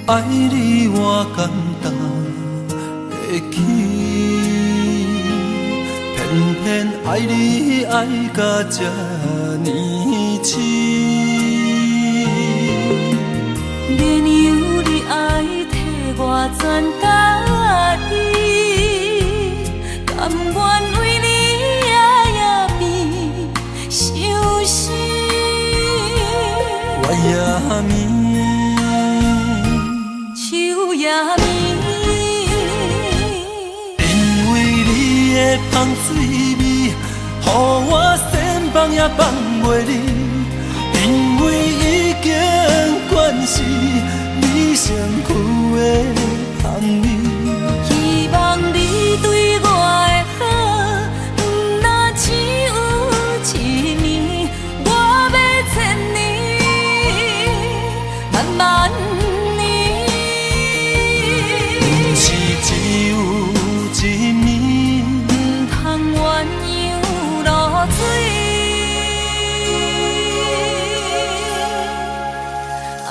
爱你我简单会起，偏偏爱你爱到这呢痴。绵羊你爱替我全家己，甘愿为你夜眠伤心。我也眠。因为你的香水味，予我先放也放袂离。因为已经惯是你身躯的香味，希望你对我的好，不若只有一年，我要千年，慢慢。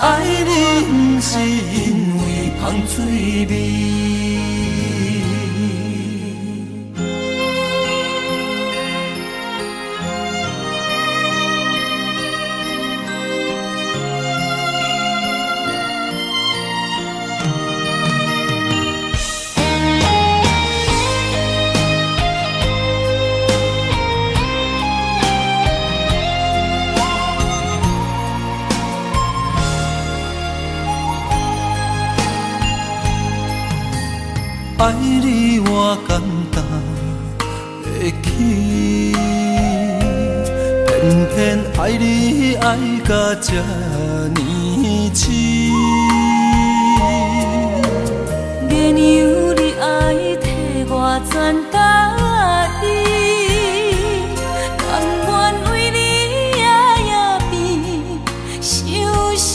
爱你不是因为香水味。爱你我简单会起，偏偏爱你爱到这呢痴。绵羊你爱替我全家己，甘愿为你夜眠伤心。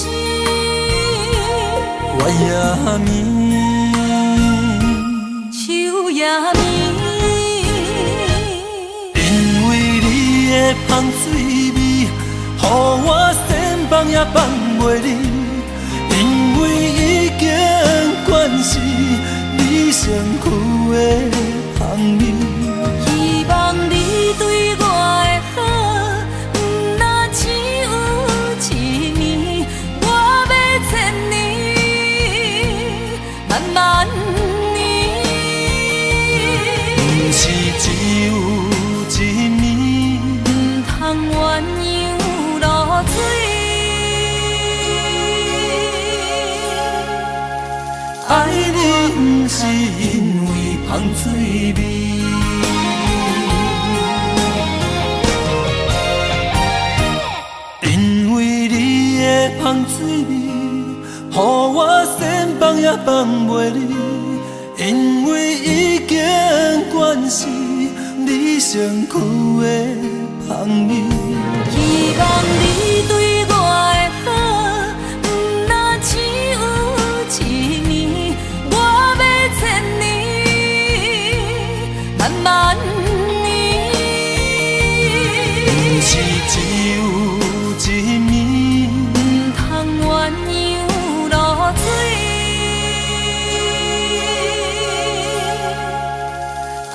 我也眠。因为你的香水味，予我先放也放袂离。因为已经惯是你身躯的香味，希望你对我的好，不若只有一年，我要千年，慢慢。是只有一年，不通鸳鸯落水。爱你不是因为香水味，因为你的香水味，予我先放也放袂离。因为已经惯是你身躯的香味，希望你对我的好，不若只有一年，我要千年，慢慢年。不是只有一年，不通鸳鸯落水。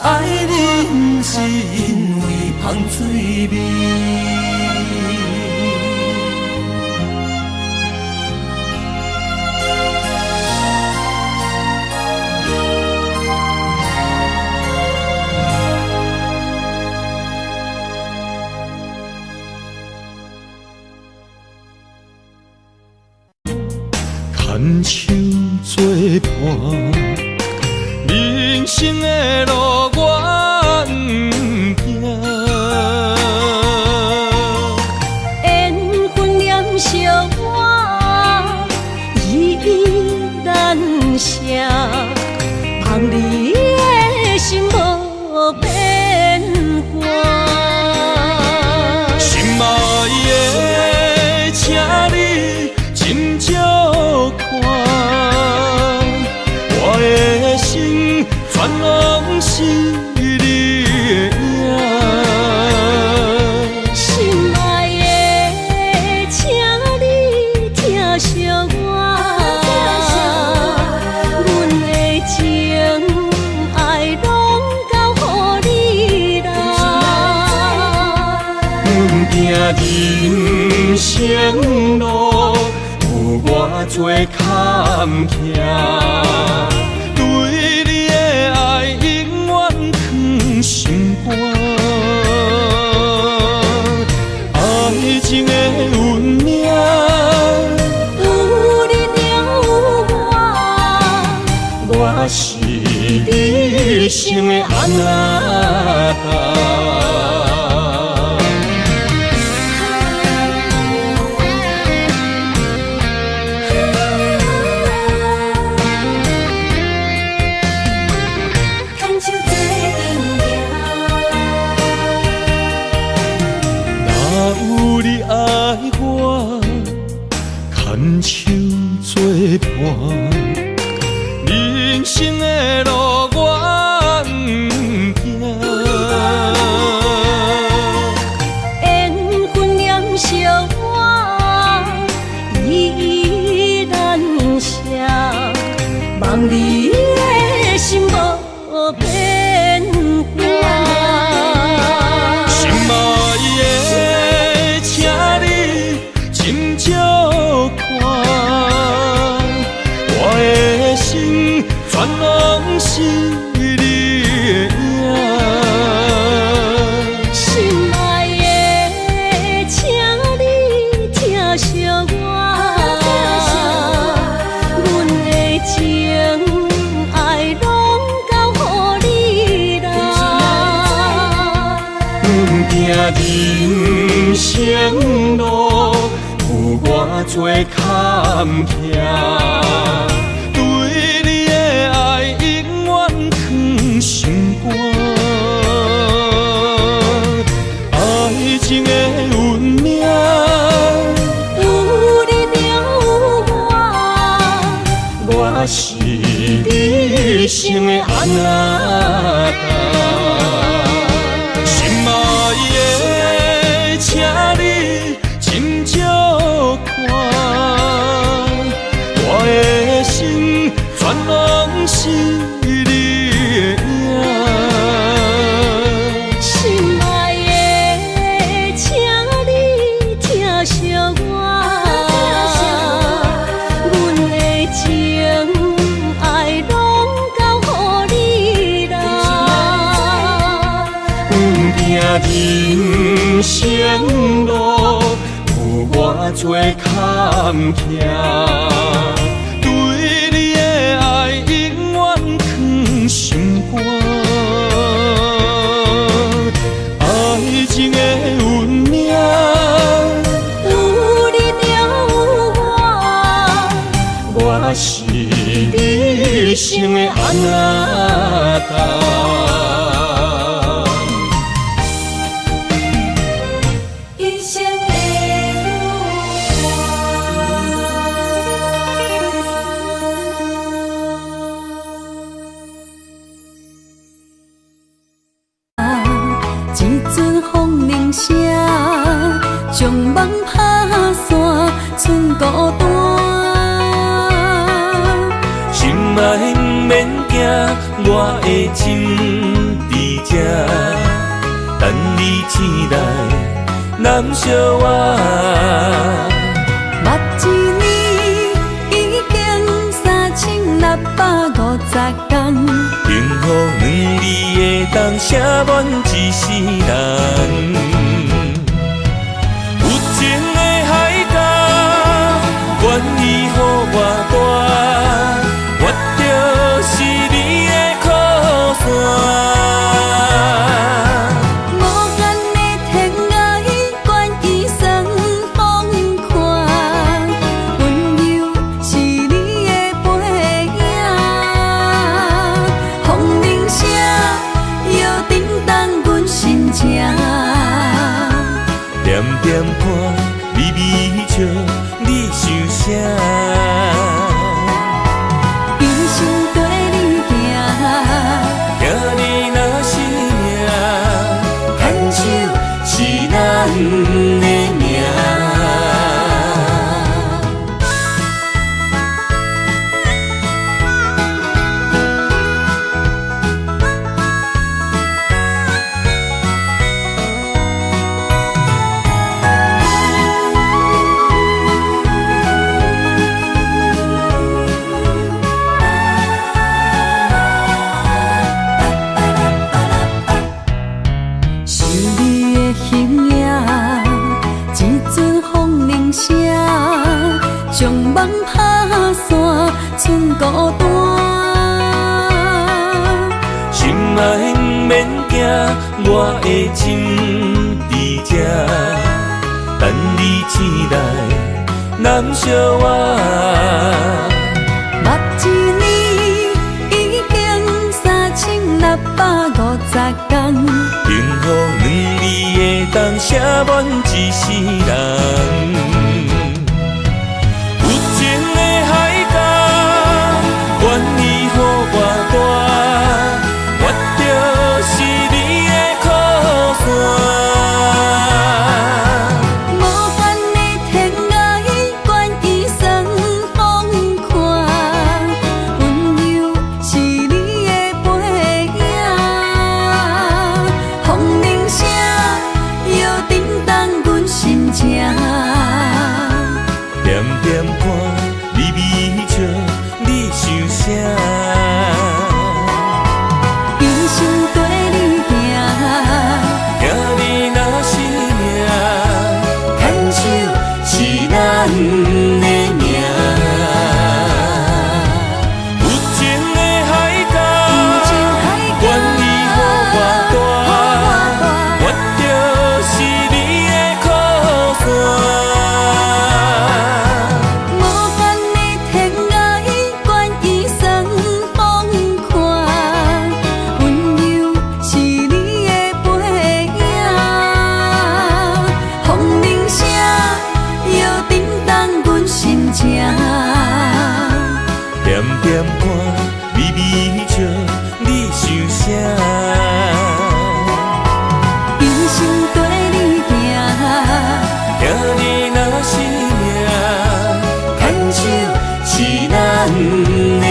爱你不是因为香水味。牵手作伴，人生的路我不行。缘分念相我依依难舍，望你的心无变卦。心爱的，请你斟酌看，我的心全拢是你的影。心爱的，请你疼惜我。人生路有偌多坎坷，对你的爱永远藏心肝。爱情的运命，有你有我，我是你生的安那达。有你爱我，牵手作伴，人生的路我不惊。缘分染烧我，依然写，望你的心无变卦。心爱的，请你斟酌看，我的心全拢是你的影。心爱的，请你疼惜我，阮的情爱拢交予你啦。人生路有偌多坎坷，对你的爱永远藏心肝。爱情的运命，有你有我，我是你生的安那达。心爱的，请你斟酌看，我的心全拢是你的影。心爱的，请你疼惜我，阮的情爱拢交予你啦。人生路有偌多坎坷，对你的爱永远藏心肝。爱情的运命，有你有我，我是你生的安那达。一生的一阵风铃声，将梦拍散，剩孤单。心爱不免惊，我的心伫这，等你醒来，难相我。目一年已经3650天，幸福两字的当写满一世人。有情的海角，愿意予我带，我就是你的靠山。无间的天涯，愿意算风看，温柔是你的背影。风铃声摇震动阮心情，梦打散，剩孤单。心爱不免惊，我的心伫这，等你醒来，难相偎。目一年已经3650天，幸福两字会当写满一世人。有情的海角，愿意予我带，我就是你的靠山。无限的天涯，愿意算风看，温柔是你的背影。风铃声摇叮当阮心情，点点看，微微笑，你想啥？一生跟你行，行你若是命，牵手是咱的命。有情的海角，愿意予我带，我就是你的靠山。无限的天涯，愿意算风看，温柔是你的背影。风铃声摇叮当阮心情，点点看，微微笑，你想啥？一生跟你行，行你若是命，牵手是咱的命。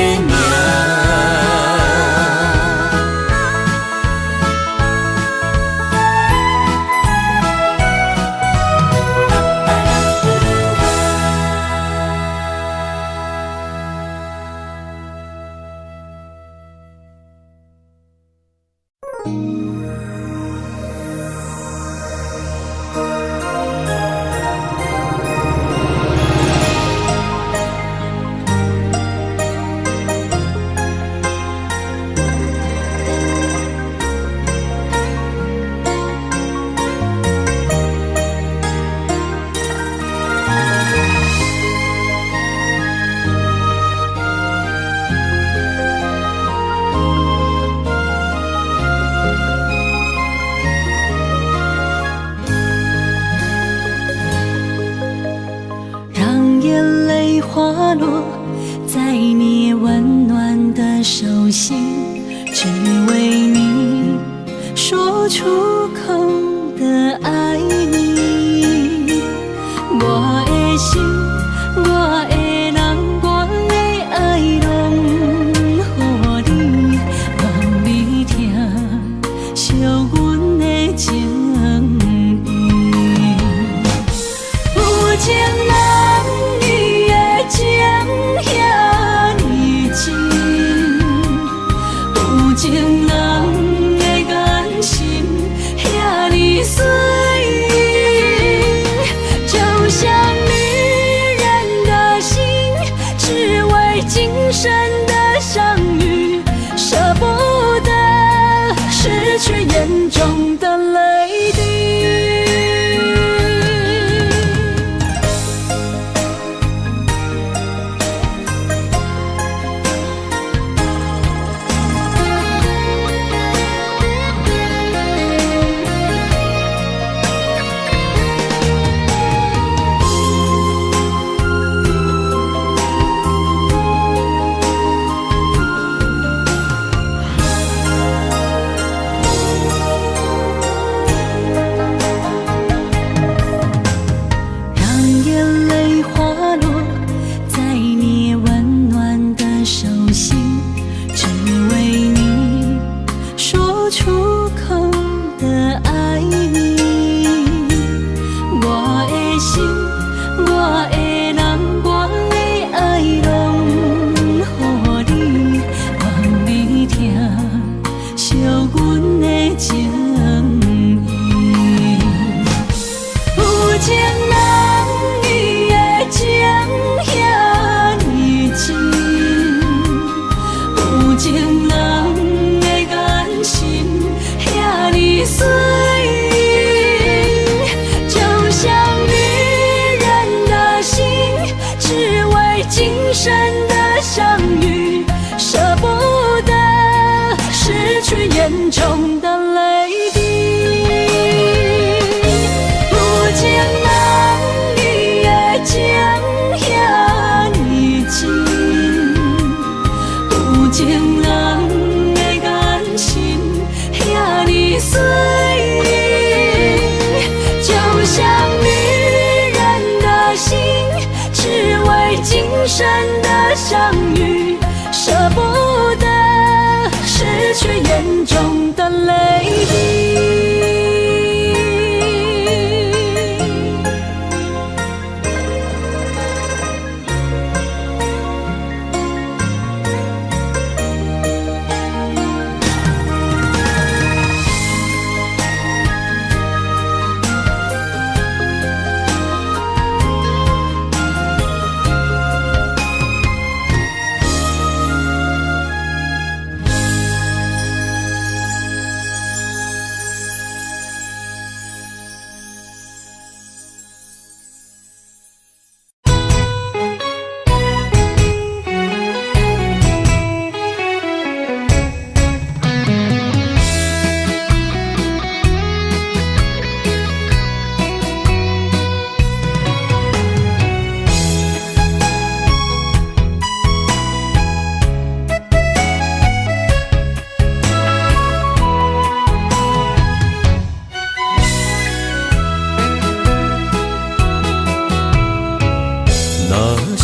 让眼泪滑落在你温暖的手心，只为你说出口的爱你。我的心，我的人，我的爱拢予你，望你听，惜阮的情意。有情人伊的情遐尼真，有情人的眼神遐尼水，就像女人的心，只为今生的相遇，舍不得失去眼中的泪滴。生的相遇，舍不得失去眼中的泪滴。有情人你的情遐尼真，有情人的眼神遐尼水，就像女人的心，只为今生的相遇，舍不得失去眼中的泪滴。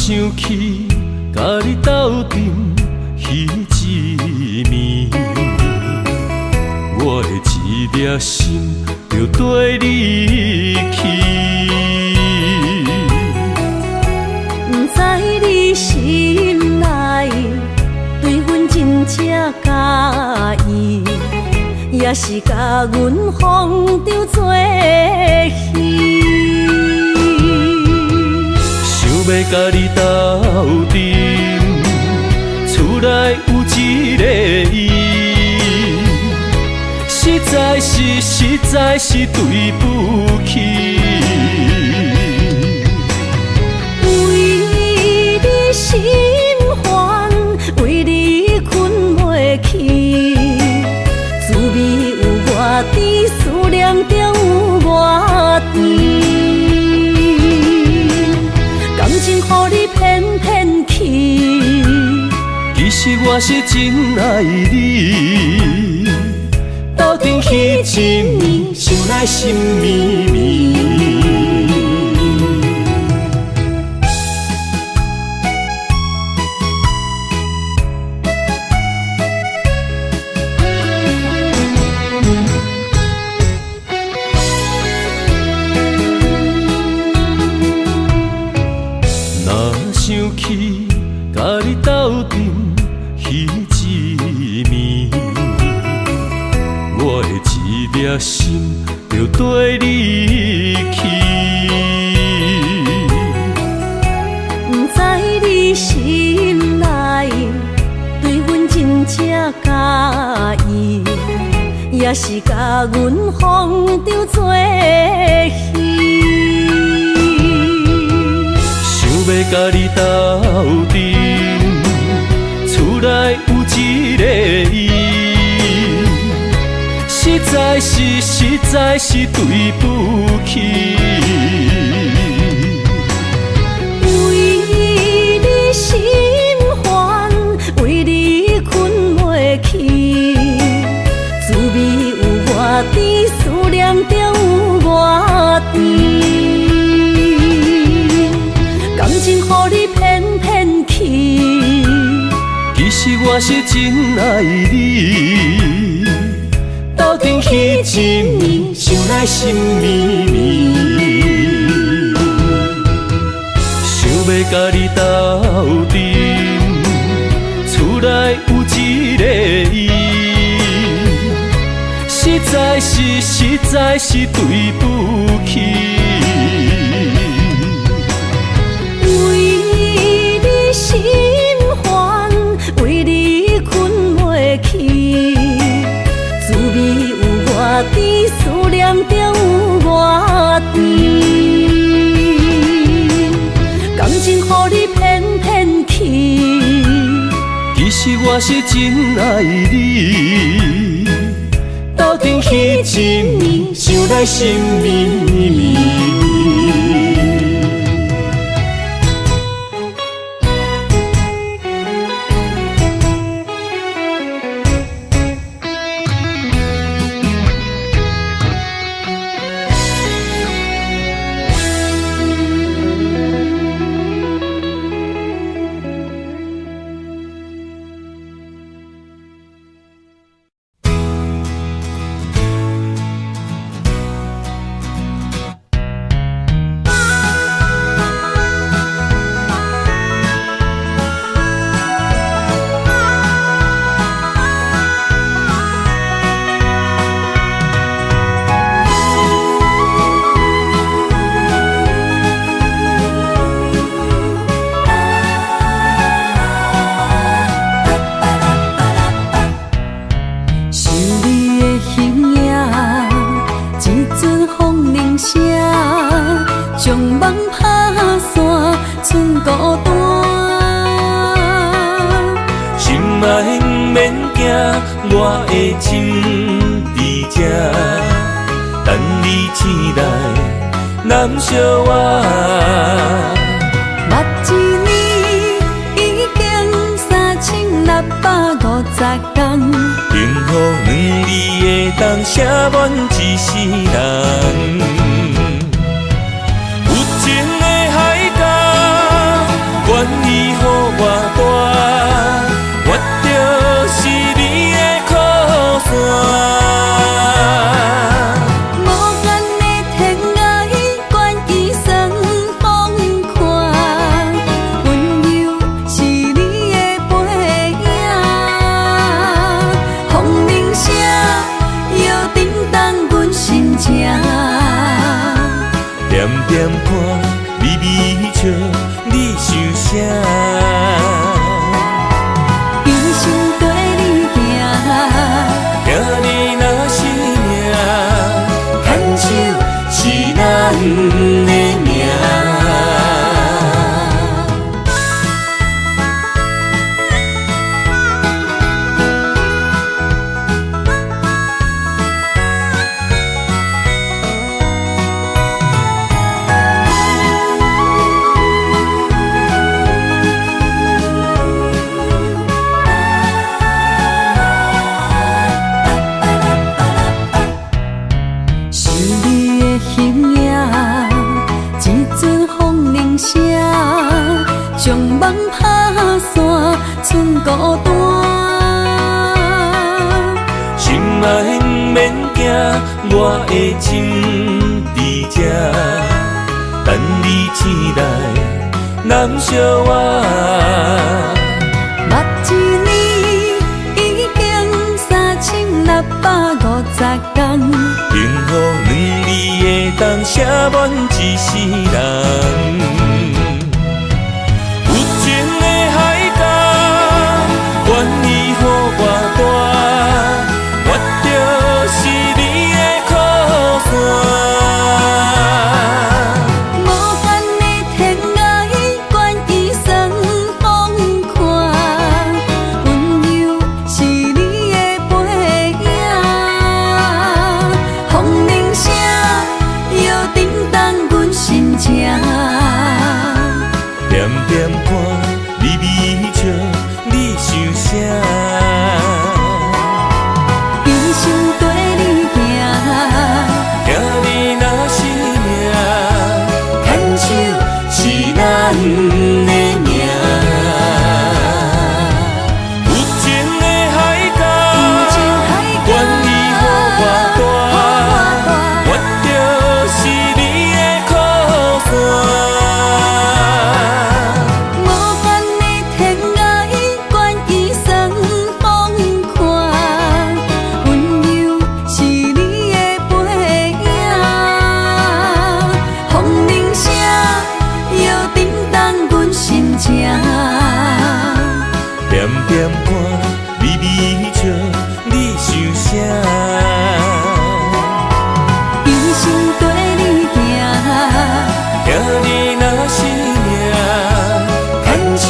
想起甲你斗阵彼一暝，我的一粒心就跟你去。不知你心内对阮真正介意，也是甲阮放着做戏。要甲你斗阵，厝内有一个伊，实在是对不起。为你心烦，为你困袂去，滋味有偌甜，思念就有偌甜。感情予你骗骗去，其实我是真爱你，斗阵彼一暝，想来心绵绵。想起甲你斗阵彼一暝，我的一粒心就跟你去。不知你心内对阮真正介意，也是甲阮放着做戏。要甲你斗阵，厝内有一个伊，实在是对不起。为你心烦，为你困袂去，滋味有偌甜，思念就有偌甜。感情予你骗骗去，其实我是真爱你，斗阵彼一暝，想来心绵绵。想要甲你斗阵，厝内有一个伊，实在是对不起。心烦，为你困袂去，滋味有偌甜，思念就有偌甜。感情予你骗骗去，我是真爱你。斗阵彼一暝，想来心绵绵。我的心在这，等你醒来，难相我。目一年已经3650天，幸福两字会当写满一世人。有情的海角，愿意予我大，我就是你的靠山。点点看，微微笑，你想啥？一生跟你行，行你若是命，牵手是咱的命。将梦打散，剩孤单。心爱免惊，我的心在这，等你醒来，难相我。目一年已经3650天，幸福两字会当写满一世人。点点看，微微笑，你想啥？一生跟你行，行你若是命，牵手是咱的命。有情的海角，愿意予我大，我就是你的靠山。点点看，微微笑，你想啥？一生跟你行，行你若是命，牵手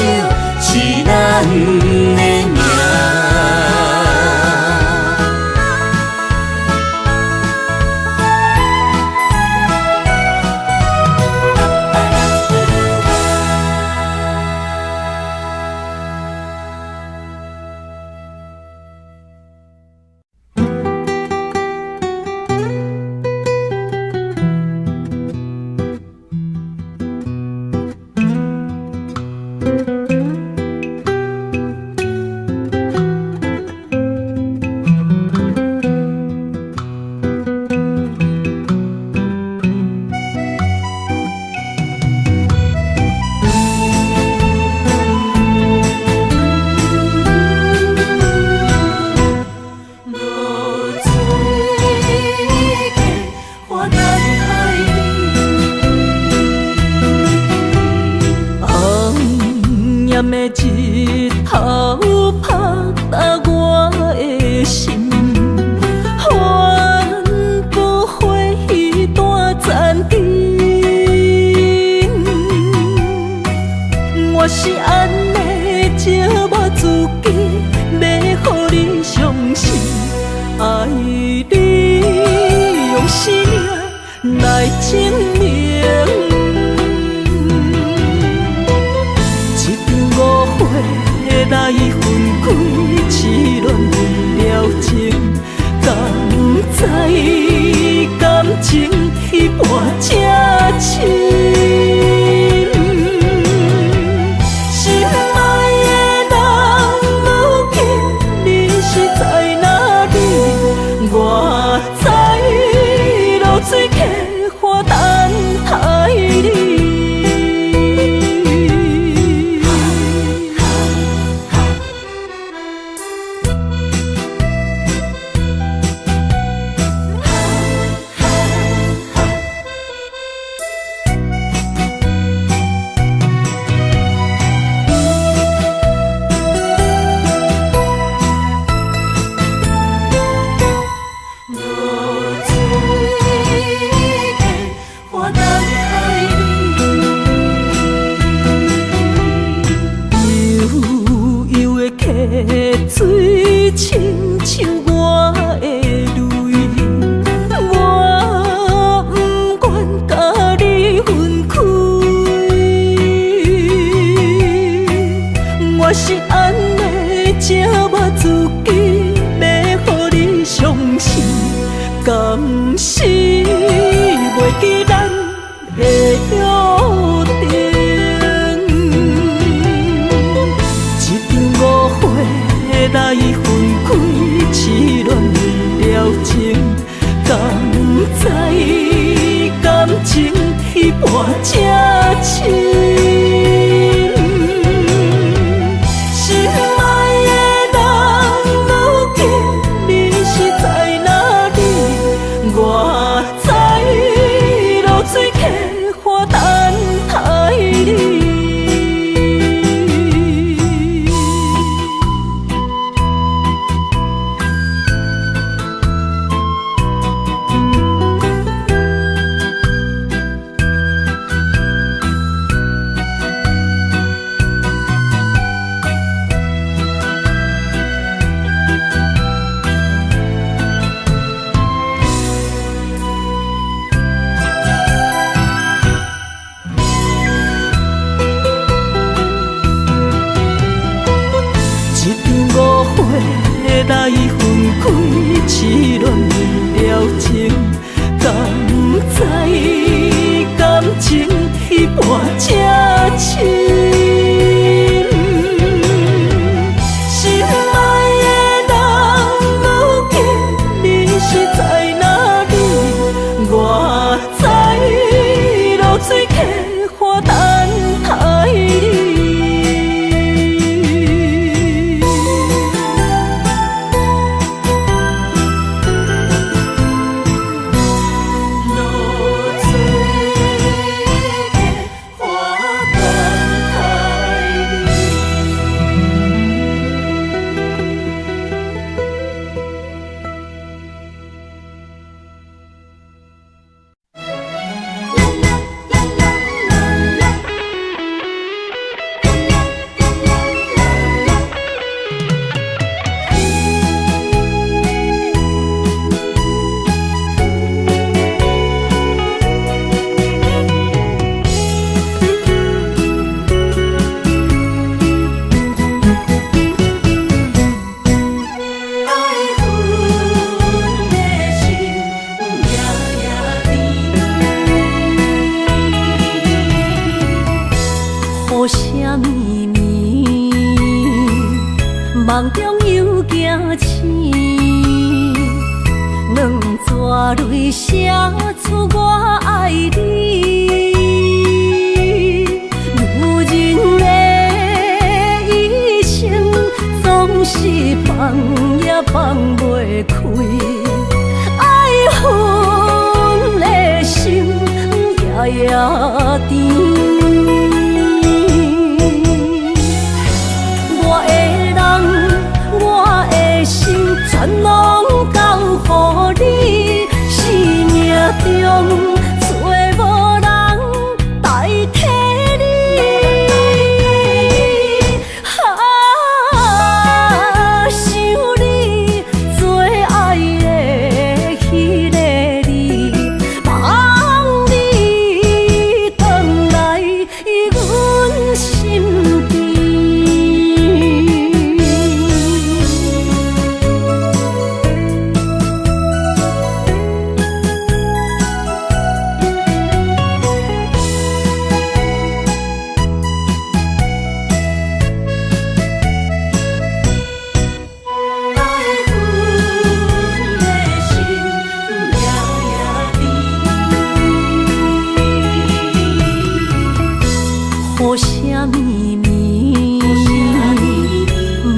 是咱的命。日头拍打我的心，反复回忆大暂停。我是安尼寂寞自己，要互你相信，爱你用生命来证明。来分开，痴恋为了情，敢知感情一半才深。心爱的人，如今你是在哪里？我在露水溪花等待你。水亲像我的泪，我不愿甲你分开。我是安尼寂寞自己，要互你相信，甘是袂记咱的约定。来分开，痴恋为了情，敢知感情一半才深。心爱的人，如今你是在哪里？我在露水溪花等待你。来分开，痴恋为了情，敢知感情一半才深。心爱的人，如今你是在哪里？我在露水溪花等待你。梦中又惊醒，两撮泪写出我爱你。女人的一生总是放也放袂开，爱恨的心夜夜甜。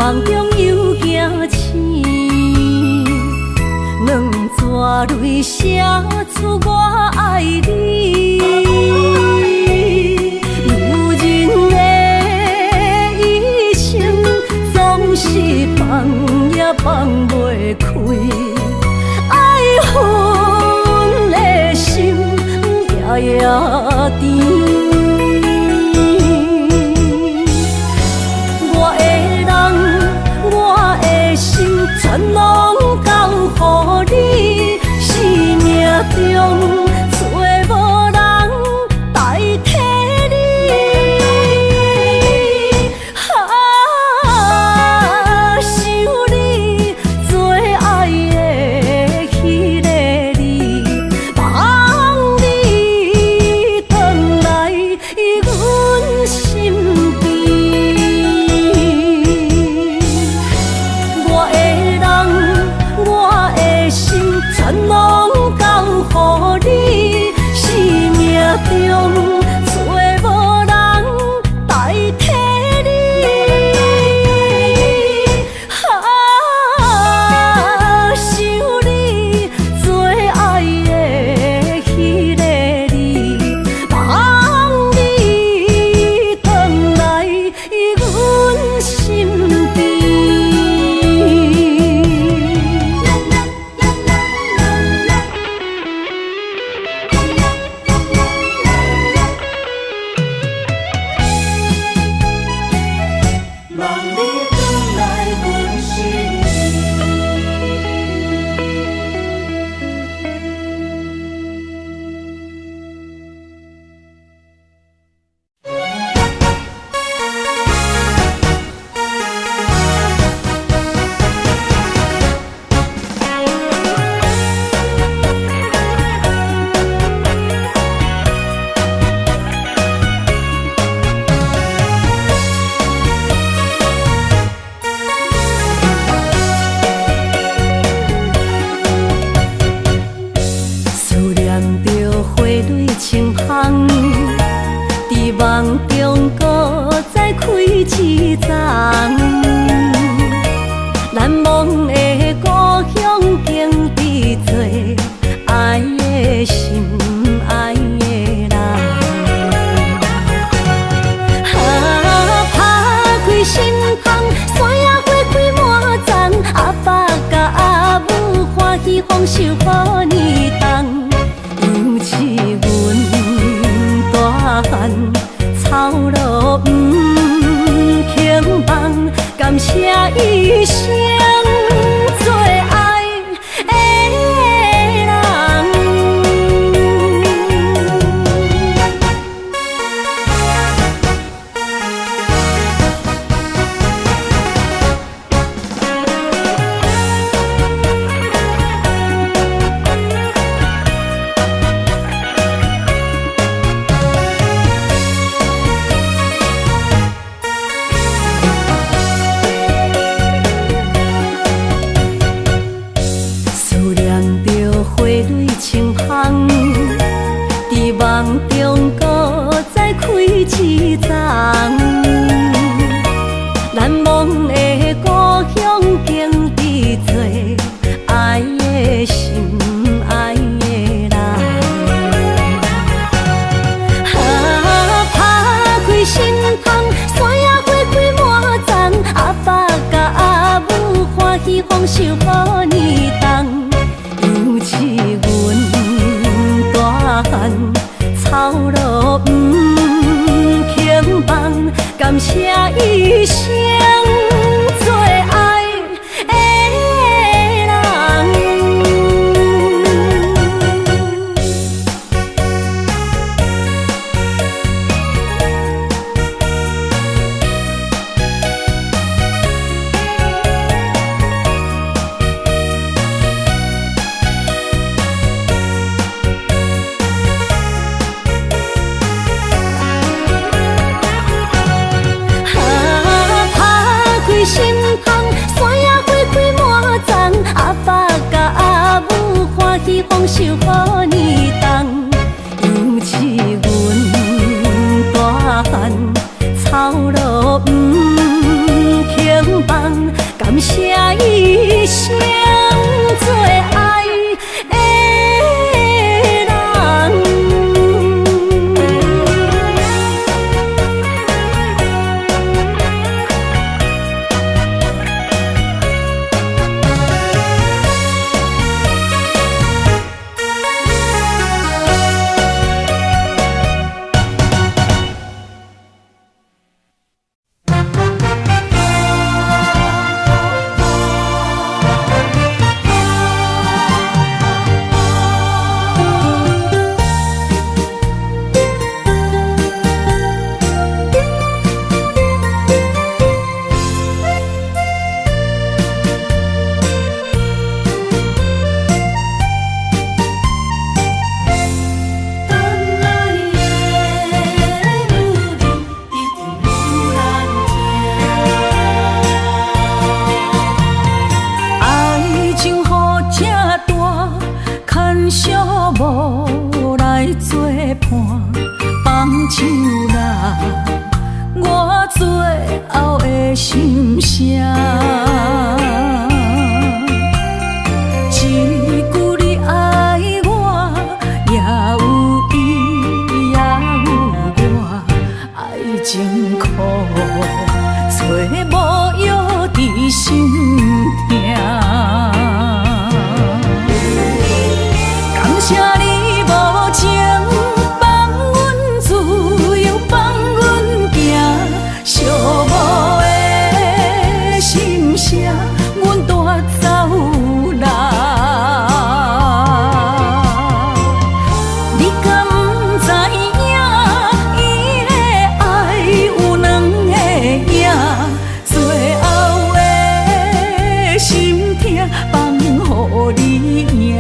梦中又惊醒，两纸泪写出我爱你。女人的一生总是放也放袂开，爱恨的心夜夜甜。全拢交乎你，生命中找无人代替你。想你做爱的迄个你，望你回来阮身边。全拢交乎你，生命中找无人代替你。想你做爱的迄个你，望你回来阮身边。梦中搁再开一丛，难忘的故乡经历做爱的心爱的人。打开心窗，山野花开满丛，阿爸甲阿母欢喜丰收好年冬，尤是阮大汉。草路不轻放，感谢一生做爱的人。心声。一句你爱我，也有伊，也有我，爱情苦，找无药伫心痛。感谢你无情，放阮自由，放阮行，寂寞的心声，阮带走啦。你敢不知影，伊的爱有两个影，最后的心痛放予你赢。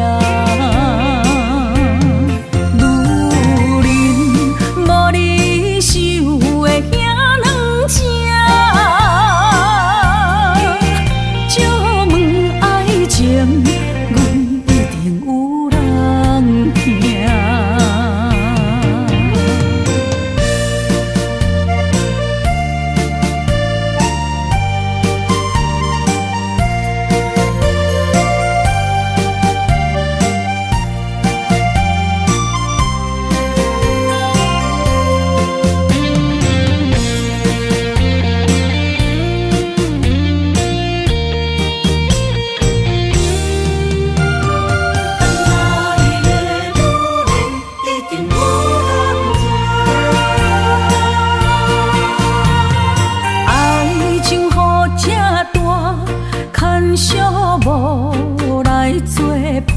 无来作伴，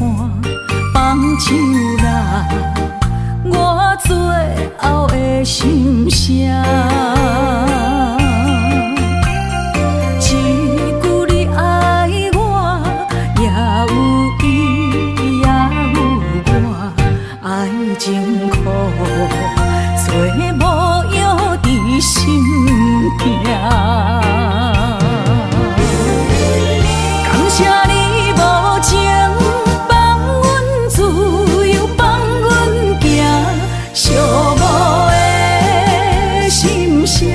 放手啦，我最后的心声。一句你爱我，也有伊，也有我，爱情苦，找无药伫心痛。谢你无情，放阮自由，放阮行，寂寞的心声，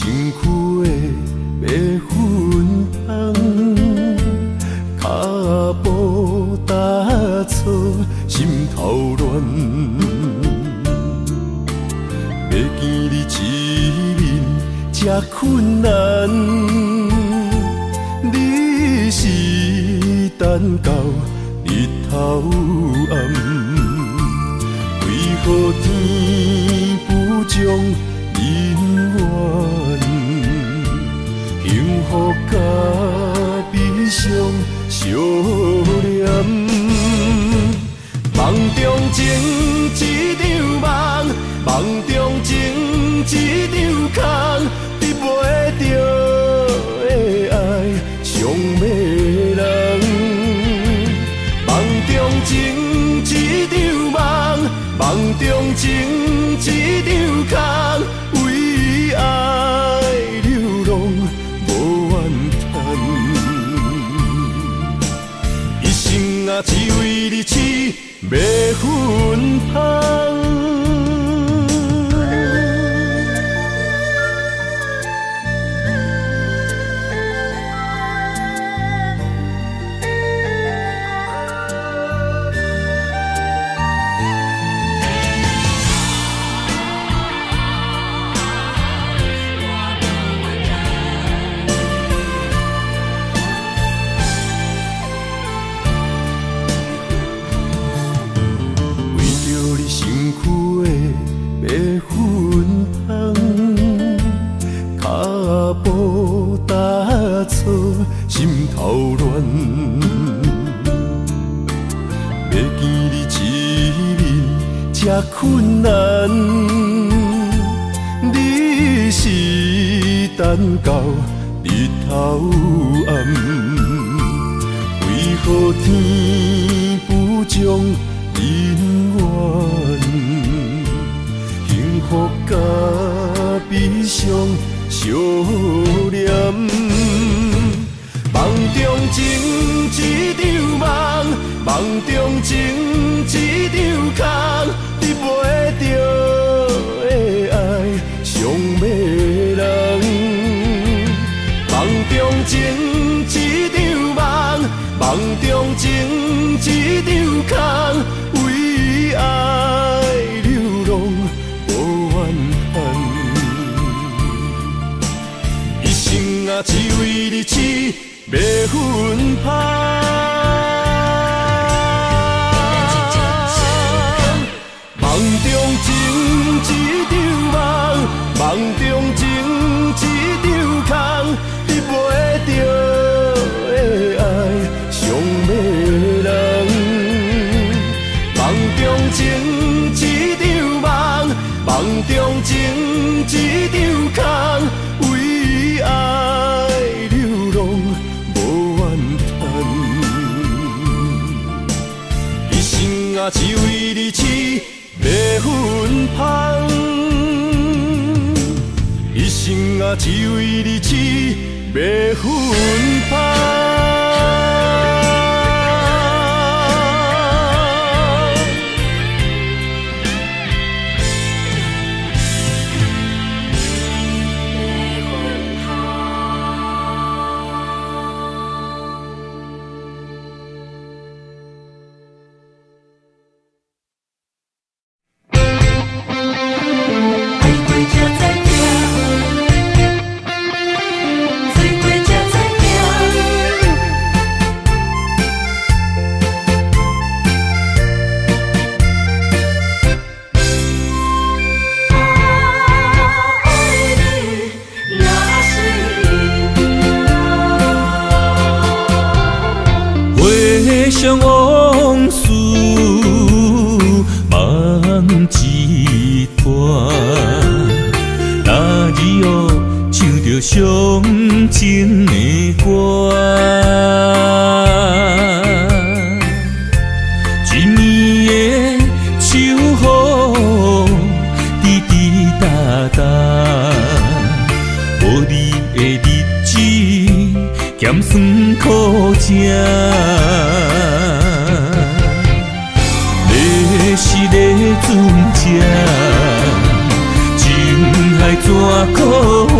身躯的要分香，脚步踏错，心头乱。要见你一面这困难，你是等到日头暗，为何天不将人怨？幸福甲悲伤相连，梦中情一场梦，梦中情一场空，得袂着的爱上迷人。梦中情一场梦，梦中情一场空，为爱流浪无怨叹。一生啊，只为你痴，要分香。心头乱，要见你一面这困难，你是等到日头暗，为何天不将人怨？幸福甲悲伤相连。梦中情一场梦，梦中情一场空，得袂着的爱上迷人。梦中情一场梦，梦中情一场空，为爱流浪无怨叹。一生啊，只为你痴。要分香，梦中情一场梦，梦中情一场空，得袂着的爱上迷人。梦中情一场梦，梦中情一场空，为爱流浪。啊，只为你痴，要分香。一生啊，只为你痴，要分香。想往事梦一段，那日哦唱着伤情的歌，一暝的秋雨滴滴答答，无你的日子咸酸苦吃。是咧船只，情海怎可换？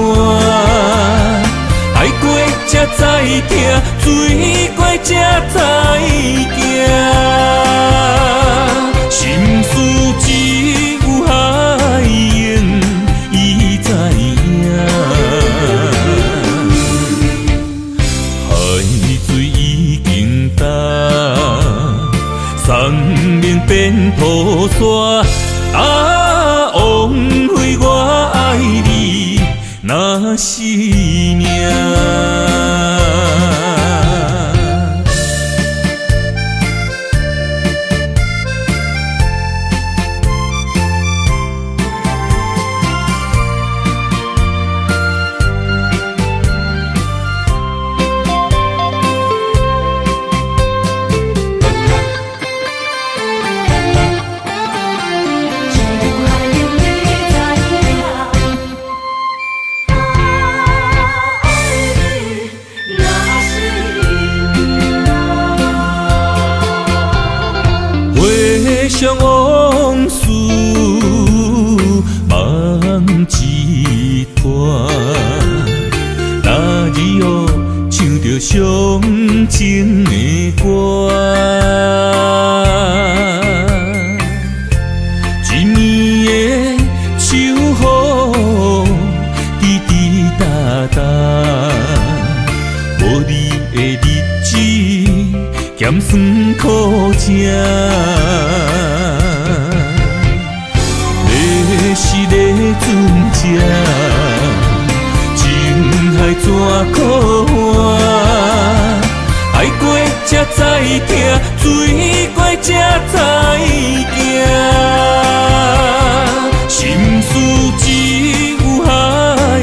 疼，水怪才知行。心事只有海燕伊知影，海水已经干，山明变土沙。啊，枉费我爱你那是命。回想往事，梦一团。那日哦，唱着伤情的歌，一年的秋雨，滴滴答答，无你的日子，咸酸苦涩。是咧船只，情海怎可换？爱过才知疼，水过才知行。心事只有海燕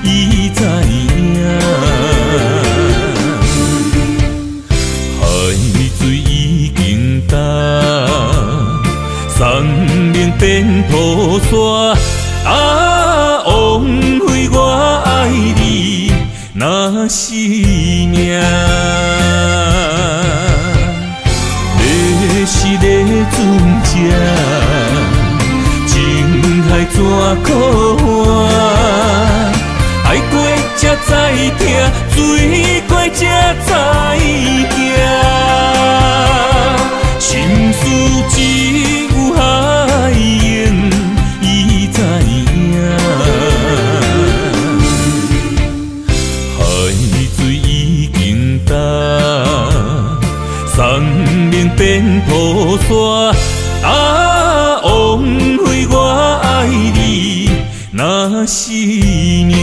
伊知影，海水已经干。山明变土沙，啊，枉费我爱你那是命。要是咧船只，情海怎可换？爱过才知疼，水过才知行。心事只有海燕伊知影，海水已经干，山明变土沙。啊，枉费我爱你那是命。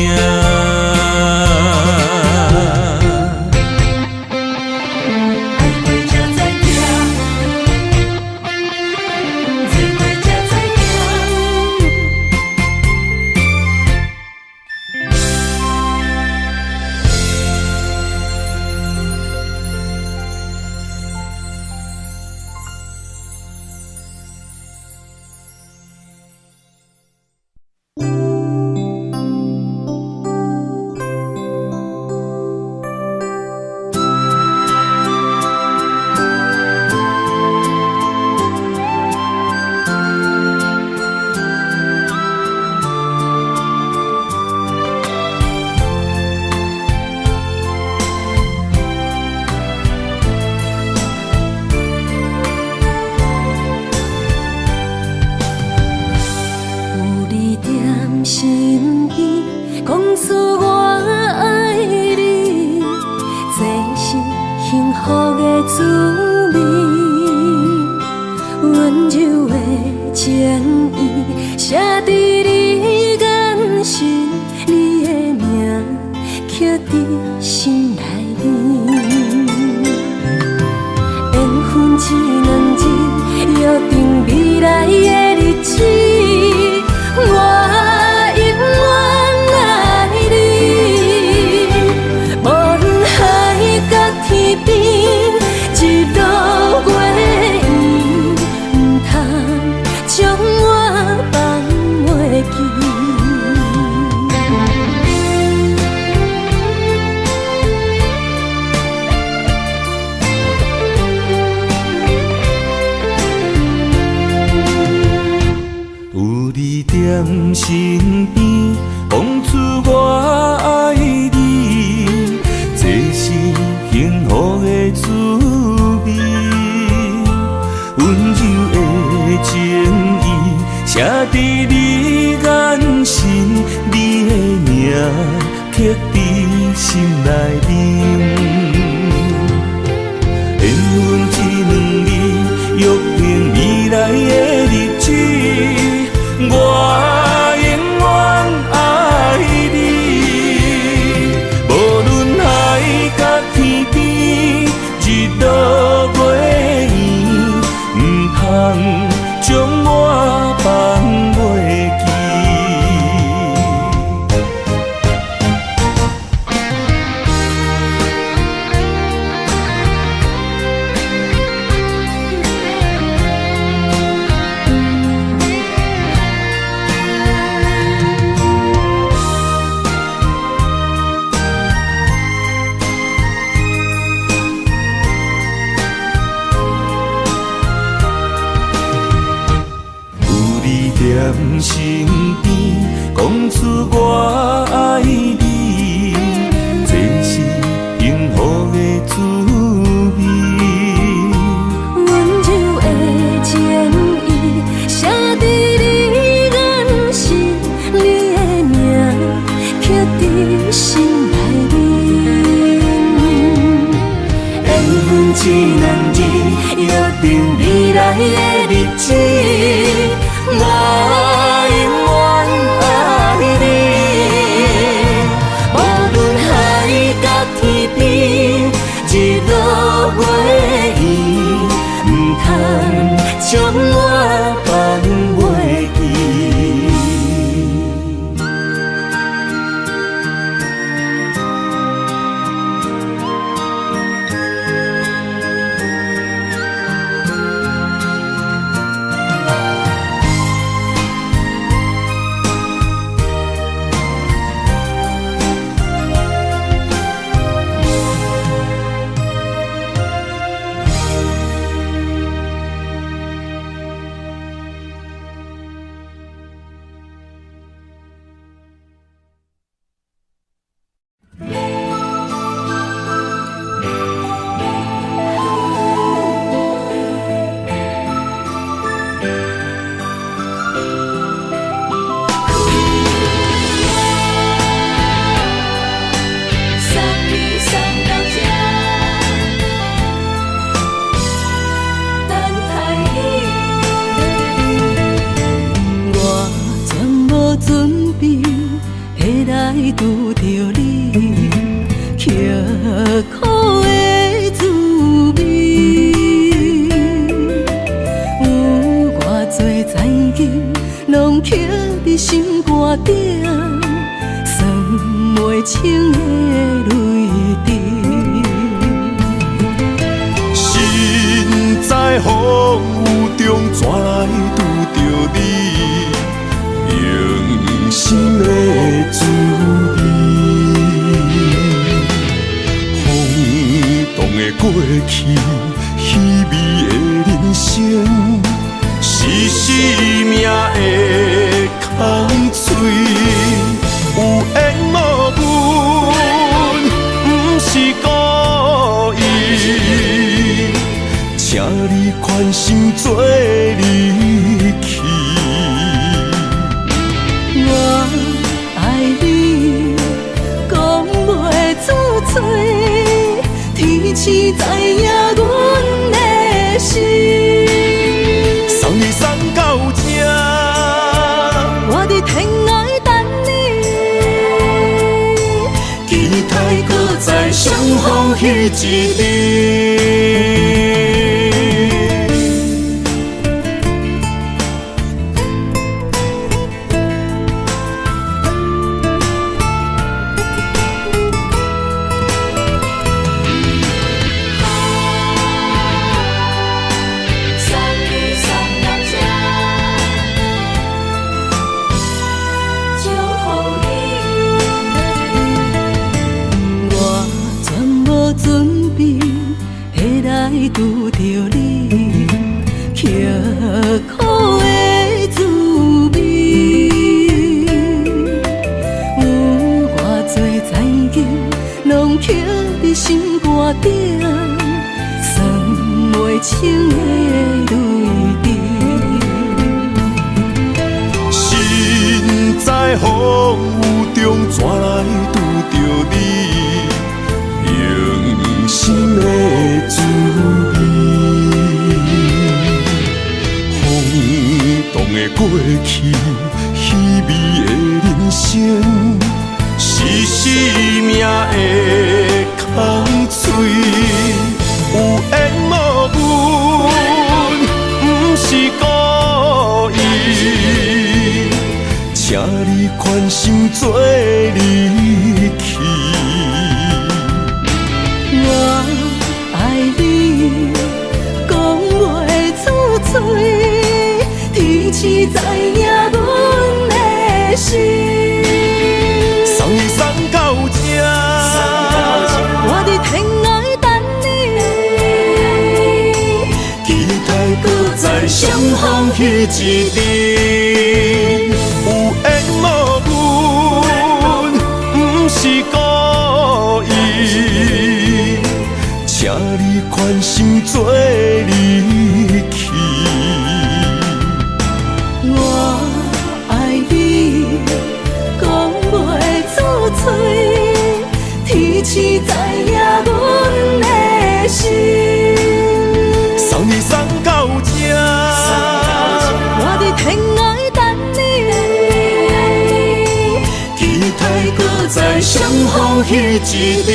心内面。缘分一两字，约定未来的日子，我永远爱你。无论海角天边，日落月圆，唔通将我放袂记。踮身边，讲出我爱你，这是幸福的滋味。温柔的情意，写在你眼心，你的名刻在心内面。缘分一两字，约定未来的日子。我永远爱你，无论海角天边，日落月圆，唔通将我放袂记。拄着你，刻苦的滋味，有偌多情景，拢刻在心肝顶，算袂清的泪滴。身在风雨中，怎来拄着你？用心的滋味，轰动的过去，稀微的人生，是生命的空嘴，有缘无分，不是故意，请你宽心做离去。我爱你，讲袂出嘴，天赐知影阮的心。送你送到这，我伫天涯等你，期待搁再相逢彼一日。拄着你，刻苦的滋味，有偌多情景，拢刻在心肝顶，算袂清的泪滴。身在风雨中，怎来拄着你？一世命的空嘴，有缘无分，不是故意，请你宽心做离去。我爱你，讲袂出嘴，天赐知影阮的心。送你送到这，我伫天涯等你，期待搁再相逢彼一日。有缘无分，不是故意，请你宽心做离去。我爱你，讲袂出嘴，天赐知影阮的心。送你送到这，我伫天涯等你，期待搁再相逢彼一日。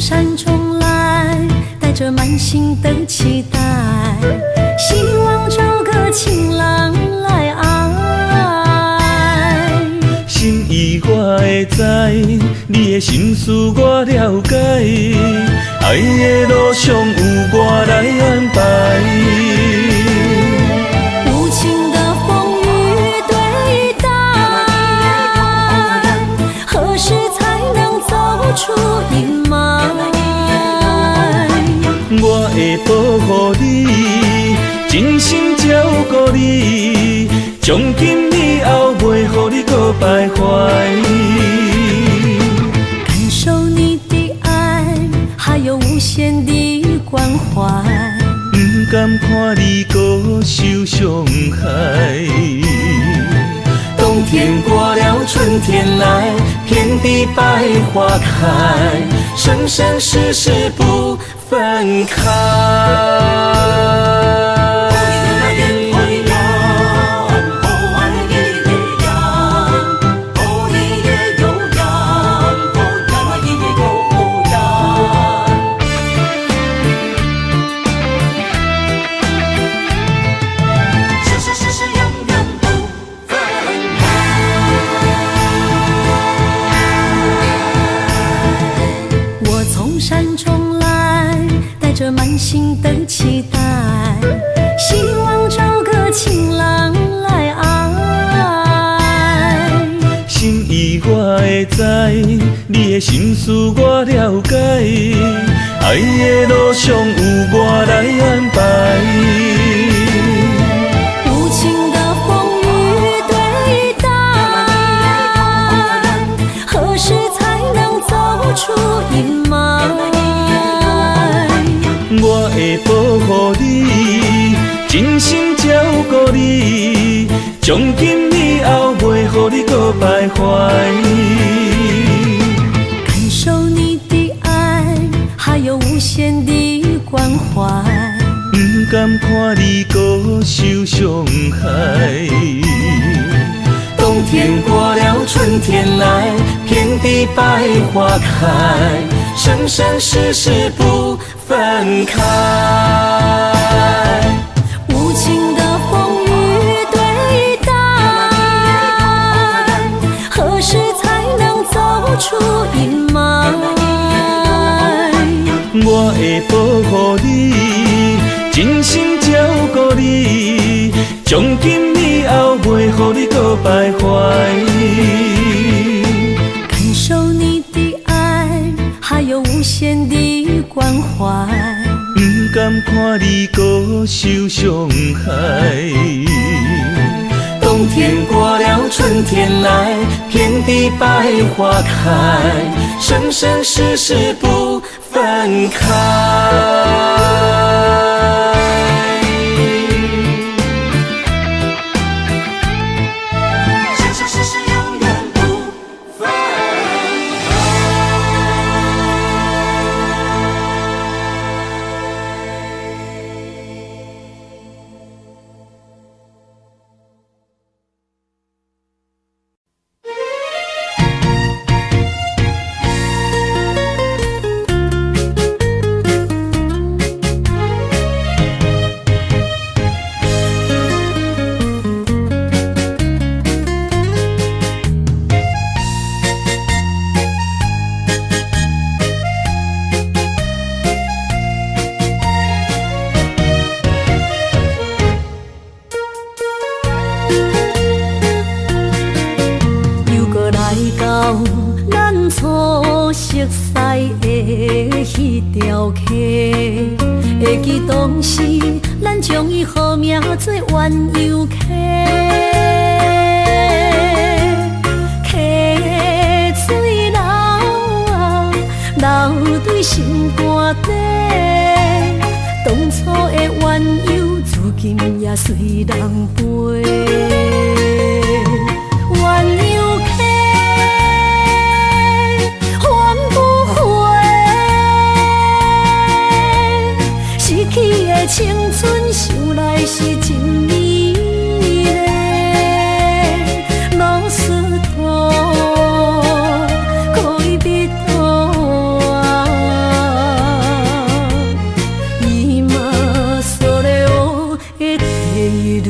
山中来，带着满心的期待，希望找个情郎来爱。心意我会知，你的心思我了解，爱的路上有我来安排。无情的风雨对待，何时才能走出阴霾？我会保护你，真心照顾你，从今以后袂予你搁徘徊。感受你的爱，还有无限的关怀，不甘看你搁受伤害。冬天过了，春天来，遍地百花开，生生世世不分开。山中来，带着满心的期待，希望找个情郎来爱。心意我会知，你的心思我了解，爱的路上有我来安排。无情的风雨对待，何时才能走出阴霾？我会保护你，真心照顾你，从今以后袂予你搁徘徊。感受你的爱，还有无限的关怀，不甘看你搁受伤害。冬天天过了，春天来，遍地百花开，生生世世不分开。无情的风雨对待，何时才能走出阴霾？我会保护你，真心照顾你，从今以后袂予你搁徘徊。感受你的爱，还有无限的关怀。不甘看你搁受伤害。冬天过了，春天来，遍地百花开，生生世世不分开。会记当时，咱将伊号名做鸳鸯溪，溪水流啊，流对心肝底。当初的鸳鸯，如今也随人飞。鸳鸯溪，还不回。逝去的青春，想来是真美丽。老师徒，可以别途啊，伊嘛所了的地路。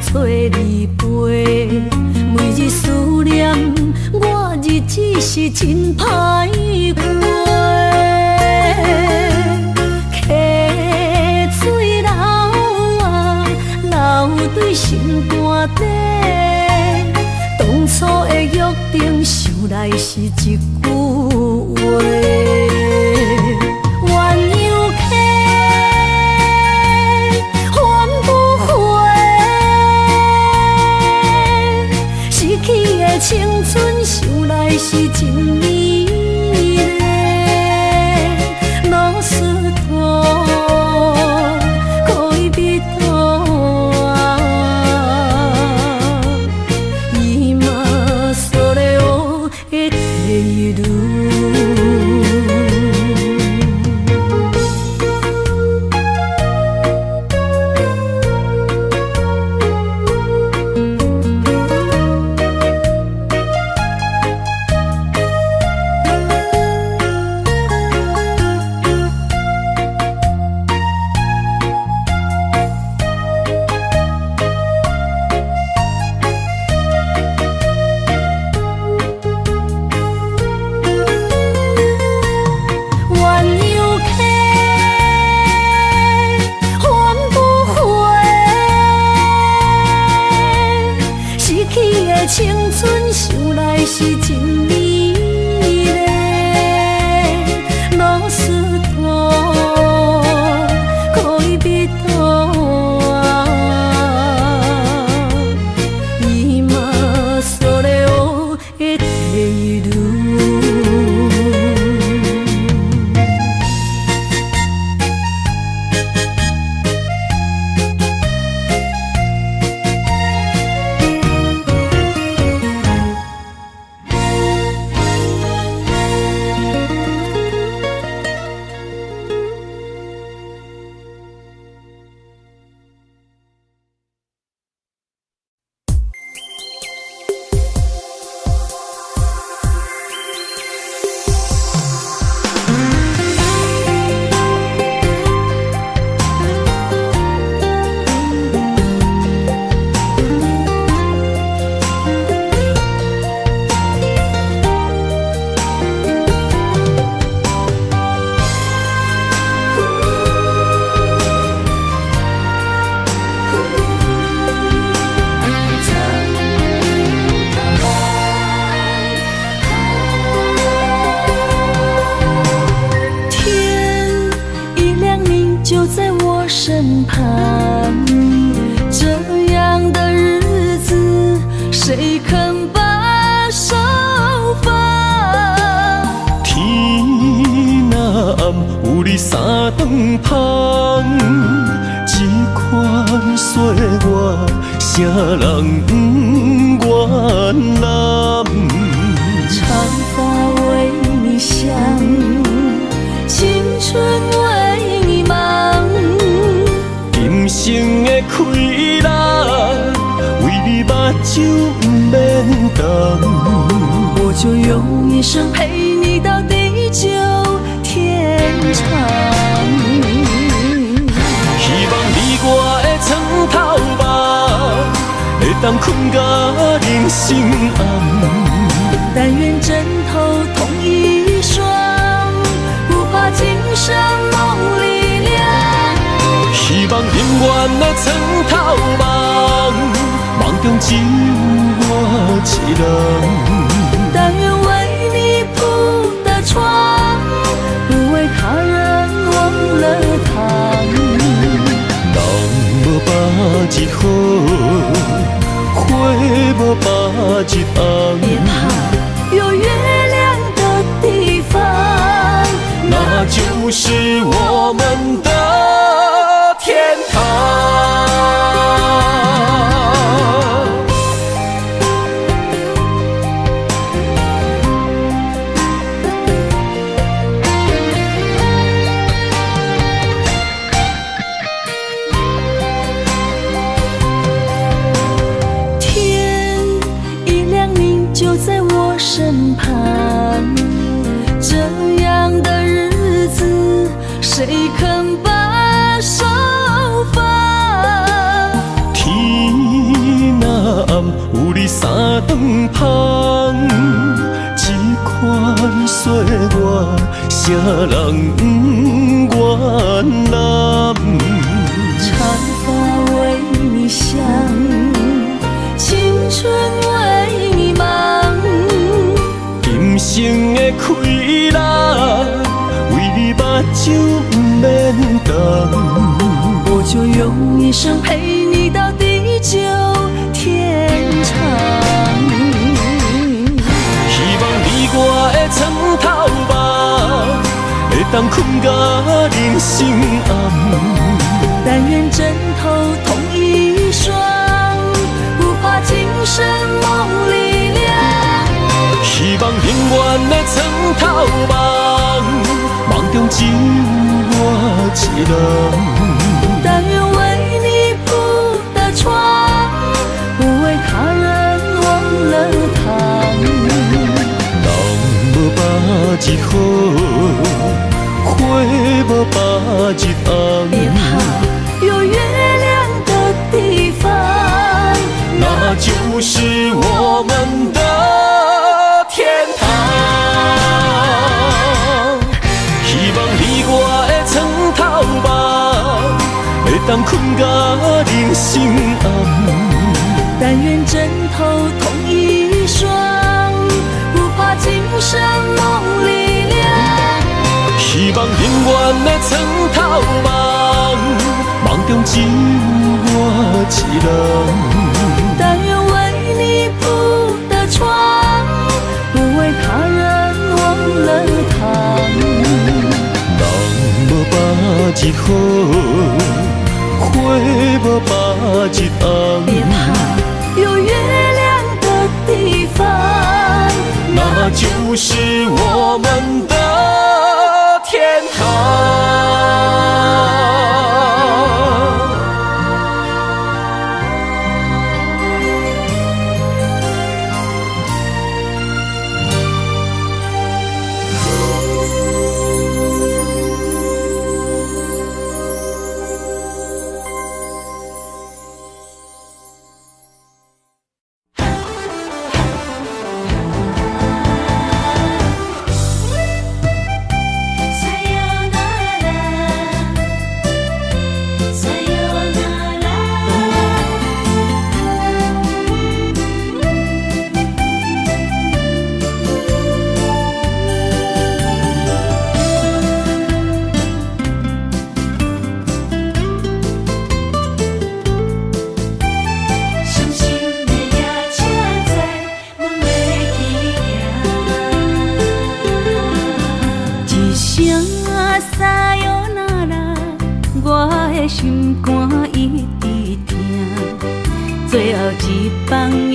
找你陪，每日思念，我日子是真歹过。溪水流啊，流对心肝底。当初的约定，想来是一句话。青春想来是真美丽，老师徒，可以别途啊，伊嘛所了的地路。青春想来是真美丽，老师徒，谁肯把手放？天若暗，有你三顿香，这款岁月，啥人不愿揽？长发为你香，青春为你忙。今生的快乐，为你目睭不免干。我就用一生陪你到地久天长。希望你我的床头梦，会当困甲人生暗。但愿枕头同一双，不怕今生梦里凉。希望永远的床头梦，梦中只有我一人。但愿为你铺的床，不为他人忘了糖。人无百日好，花无百日红。别怕，有月亮的地方，那就是我们的天堂。天一亮，你就在我身旁。这样的日子，谁肯把手放？天若暗，有你三顿香，这款岁月，啥人不愿揽？长发为你香，青春为你忙。今生的快乐，为你目睭不免干。我就用一生陪你到地久天长。希望你我的床头梦，会当困甲人生暗。但愿枕头同一双，不怕今生梦里凉。希望永远的床头梦，梦中只有我一人。但愿为你铺的床，不为他人忘了糖。人无百日好，花无百日红。别怕，有月亮的地方，那就是我们的天堂。希望你我的床头梦，会当困甲人生暗。但愿枕头同一双，不怕今生梦里凉。希望永远的床头梦，梦中只有我一人。但愿为你铺的床，不为他人忘了糖。人无百日好，花无百日红。别怕，有月亮的地方，那就是我们的天堂。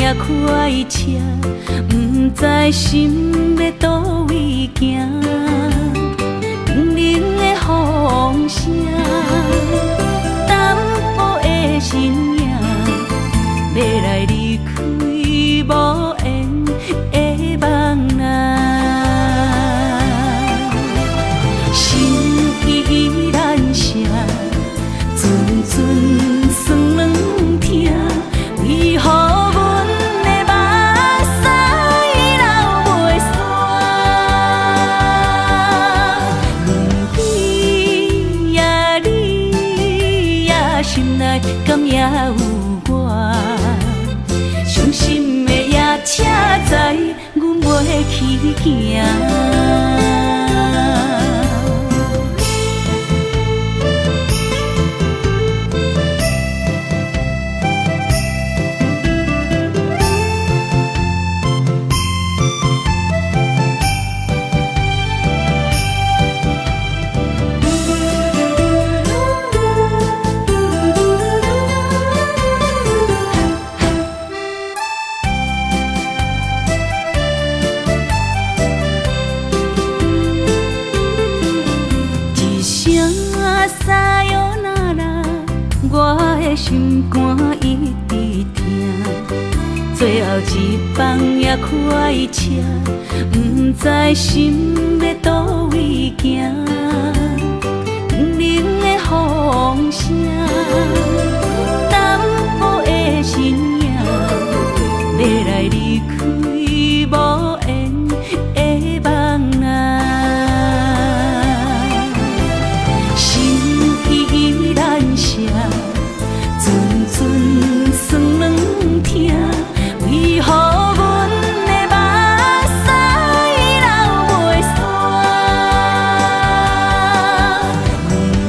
也开车，不知心要倒位行。冷冷的风声，淡薄的身影，要来离开无缘的梦啊。心依然声，阵阵酸软痛，为何阮的目屎流袂煞？不知呀你呀心内敢也有我？伤心的也车载，阮袂去行。心肝一直疼，最后一放也开车，不知心要倒位行。冷冷的风声，淡薄的身影，要来离开无缘的梦啊。心依然声。阵阵酸软痛，为何阮的目屎流袂煞？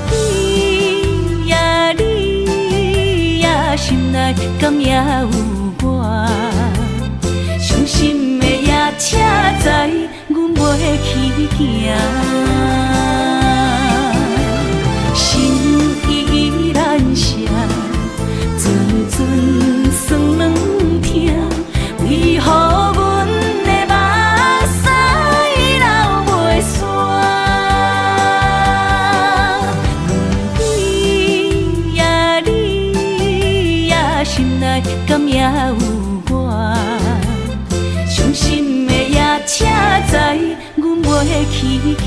不知呀你呀心内敢也有我？伤心的也车载，阮袂去行。心依然声。阵阵酸软痛，为何阮的目屎流袂煞？不知呀你呀心内敢也有我？伤心的也车载，阮袂去行。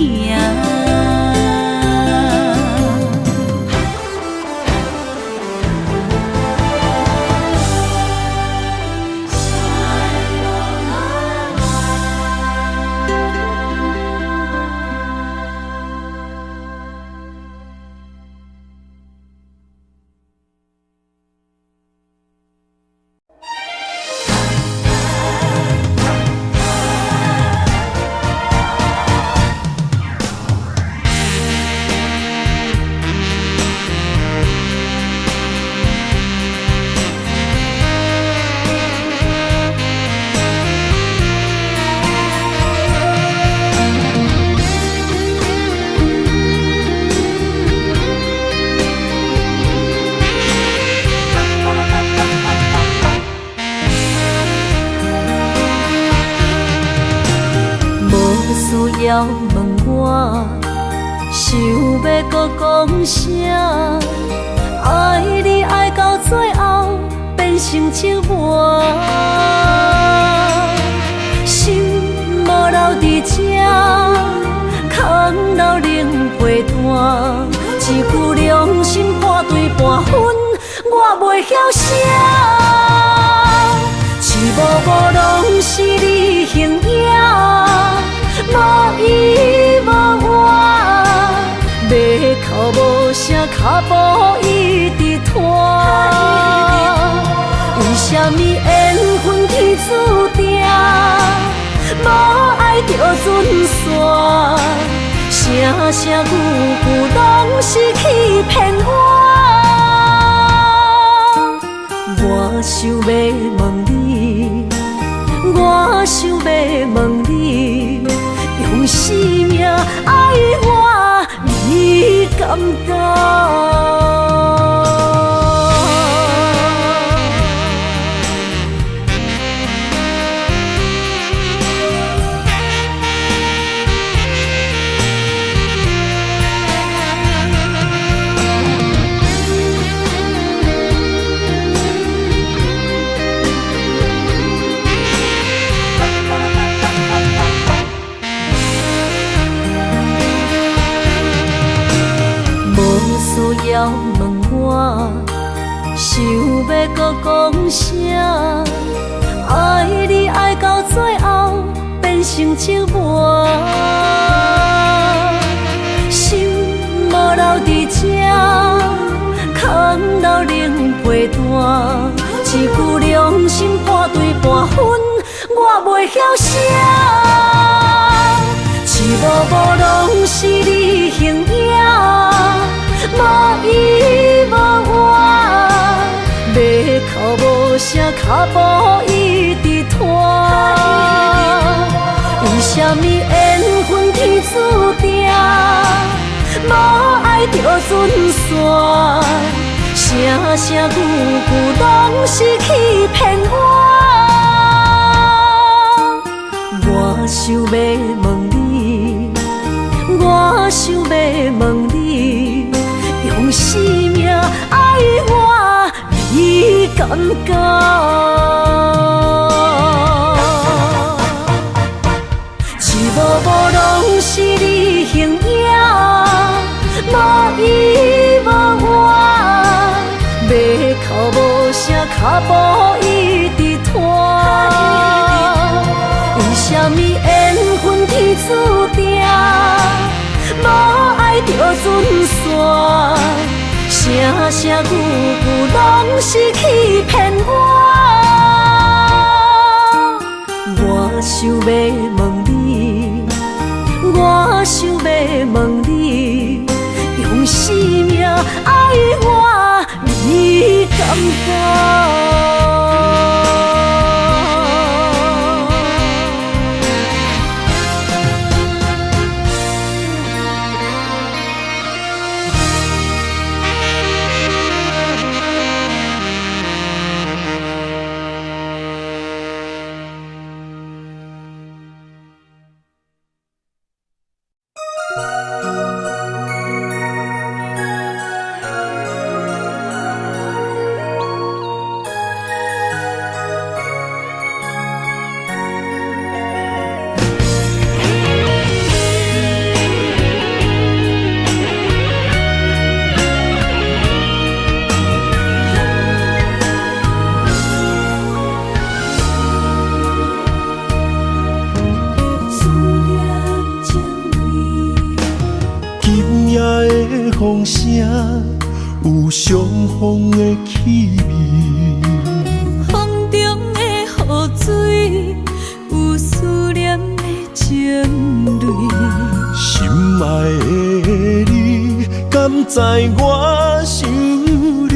需要问我，想要搁讲啥？爱你爱到最后变成寂寞，心无留伫这，空留冷陪伴。一句良心半对半分，我袂晓写。一幕幕拢是你形影。无依无我，要哭无声，脚步一直拖。为什么缘分天注定，无爱就准线？声声句句拢是欺骗我。我想要问你，我想要问你。用生命爱我，你敢当？啥？爱你爱到最后变成寂寞，心无留伫这，空留冷陪伴。一句良心半对半分，我袂晓写。一幕幕拢是你形影，无依无我，要哭无声，脚步一直拖。为什么缘分天注定，无爱就准线？声声句句拢是欺骗我。我想要问你，我想要问你，用生命爱我，你敢一幕幕拢是你形影，无依无我，要哭无声，脚步一直拖。为什么缘分天注定，无爱就准线？声声句句拢是欺骗我。我想要问你，我想要问你，用生命爱我，你敢风声有相逢的气味，风中的雨水有思念的情泪。心爱的你，敢知我想你？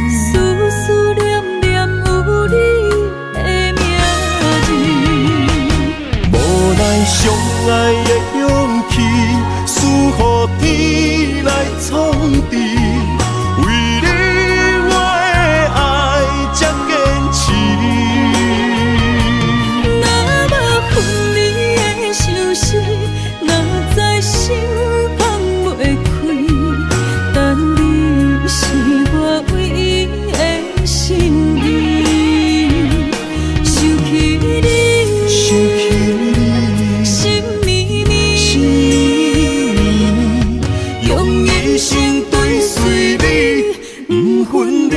思思念念有你的名字，无奈相爱的勇气，输予天来创治。为你我的爱才坚持。若无分离的相思，哪知心放袂开。但你是我唯一的心意，想起你，心绵绵，用一生追随你，不分离。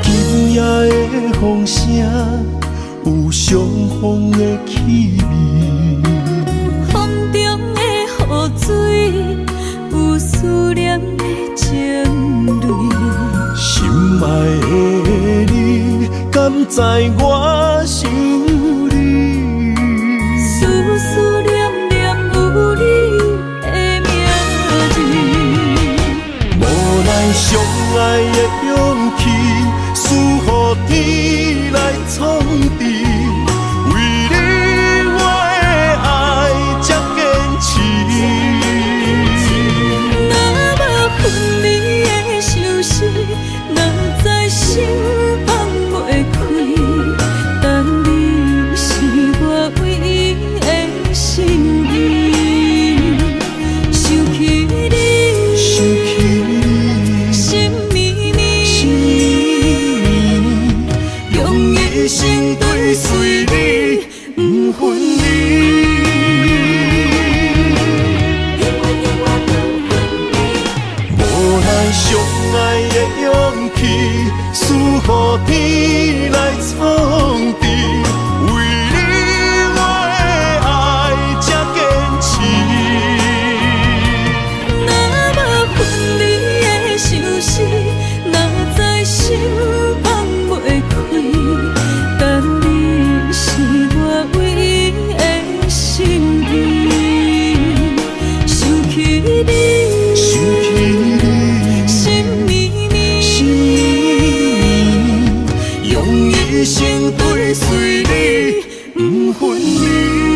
今夜的风声有相逢的气味，风中的雨水有思念的情泪。心爱的你，敢知我想你？思思念念有你的名字，无奈相爱的勇气，输予天来创治。为你我的爱才坚持。若无分离的相思，哪知心放一生跟随你，不分离。